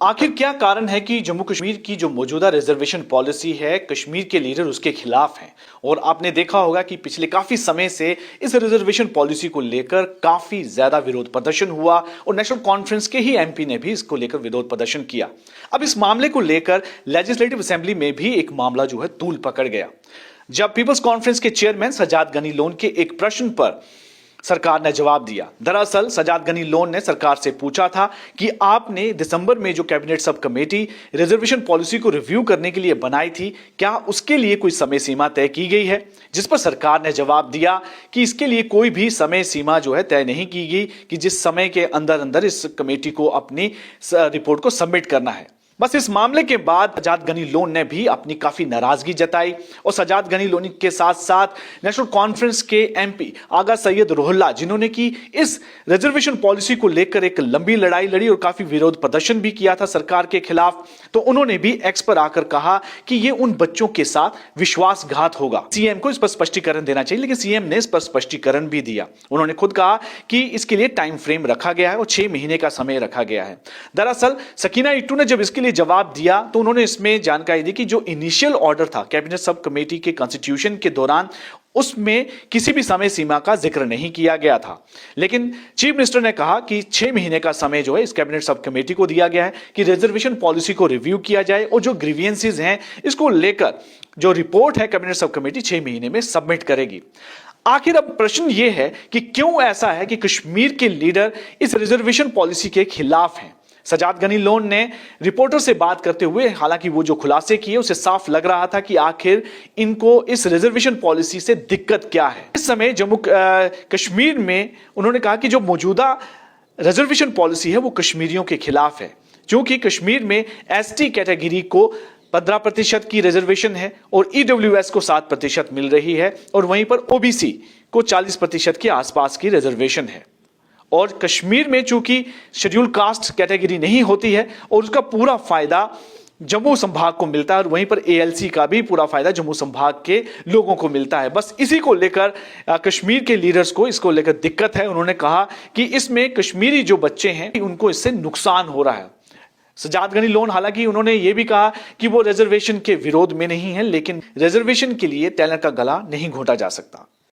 आखिर क्या कारण है कि जम्मू कश्मीर की जो मौजूदा रिजर्वेशन पॉलिसी है, कश्मीर के लीडर उसके खिलाफ हैं। और आपने देखा होगा कि पिछले काफी समय से इस रिजर्वेशन पॉलिसी को लेकर काफी ज्यादा विरोध प्रदर्शन हुआ और नेशनल कॉन्फ्रेंस के ही एमपी ने भी इसको लेकर विरोध प्रदर्शन किया। अब इस मामले को लेकर लेजिस्लेटिव असेंबली में भी एक मामला जो है तूल पकड़ गया, जब पीपल्स कॉन्फ्रेंस के चेयरमैन सजाद गनी लोन के एक प्रश्न पर सरकार ने जवाब दिया। दरअसल सजाद गनी लोन ने सरकार से पूछा था कि आपने दिसंबर में जो cabinet sub committee reservation policy को रिव्यू करने के लिए बनाई थी, क्या उसके लिए कोई समय सीमा तय की गई है? जिस पर सरकार ने जवाब दिया कि इसके लिए कोई भी समय सीमा जो है तय नहीं की गई कि जिस समय के अंदर अंदर इस कमेटी को अपनी रिपोर्ट को सबमिट करना है। बस इस मामले के बाद सजाद गनी लोन ने भी अपनी काफी नाराजगी जताई और सजाद गनी लोन के साथ साथ नेशनल कॉन्फ्रेंस के एमपी आगा सैयद रोहिल्ला, जिन्होंने की इस रिजर्वेशन पॉलिसी को लेकर एक लंबी लड़ाई लड़ी और काफी विरोध प्रदर्शन भी किया था सरकार के खिलाफ, तो उन्होंने भी एक्स पर आकर कहा कि ये उन बच्चों के साथ विश्वासघात होगा। सीएम को इस पर स्पष्टीकरण देना चाहिए, लेकिन सीएम ने इस पर स्पष्टीकरण भी दिया। उन्होंने खुद कहा कि इसके लिए टाइम फ्रेम रखा गया है और 6 महीने का समय रखा गया है। दरअसल सकीना इट्टू ने जब इसके जवाब दिया तो उन्होंने इसमें जानकारी दी कि जो इनिशियल ऑर्डर था कैबिनेट सब कमेटी के कॉन्स्टिट्यूशन के दौरान, उसमें किसी भी समय सीमा का जिक्र नहीं किया गया था। लेकिन चीफ मिनिस्टर ने कहा कि 6 महीने का समय जो है इस कैबिनेट सब कमेटी को दिया गया है कि रिजर्वेशन पॉलिसी को रिव्यू किया जाए और जो ग्रीवियंसेस हैं इसको लेकर जो रिपोर्ट है कैबिनेट सब कमेटी 6 महीने में सबमिट करेगी। आखिर अब प्रश्न यह है कि क्यों ऐसा है कि कश्मीर के लीडर इस रिजर्वेशन पॉलिसी के खिलाफ हैं। सजाद गनी लोन ने रिपोर्टर से बात करते हुए हालांकि वो जो खुलासे किए उसे साफ लग रहा था कि आखिर इनको इस रिजर्वेशन पॉलिसी से दिक्कत क्या है। इस समय जम्मू कश्मीर में उन्होंने कहा कि जो मौजूदा रिजर्वेशन पॉलिसी है वो कश्मीरियों के खिलाफ है, क्योंकि कश्मीर में एसटी कैटेगरी को 15% की रिजर्वेशन है और ईडब्ल्यूएस को 7% मिल रही है और वहीं पर ओबीसी को 40% के आसपास की रिजर्वेशन है। और कश्मीर में चूंकि शेड्यूल कास्ट कैटेगरी नहीं होती है और उसका पूरा फायदा जम्मू संभाग को मिलता है और वहीं पर एएलसी का भी पूरा फायदा जम्मू संभाग के लोगों को मिलता है। बस इसी को लेकर कश्मीर के लीडर्स को इसको लेकर दिक्कत है। उन्होंने कहा कि इसमें कश्मीरी जो बच्चे हैं उनको इससे नुकसान हो रहा है। सजाद गनी लोन हालांकि उन्होंने ये भी कहा कि वो रिजर्वेशन के विरोध में नहीं है, लेकिन रिजर्वेशन के लिए टैलेंट का गला नहीं घोटा जा सकता।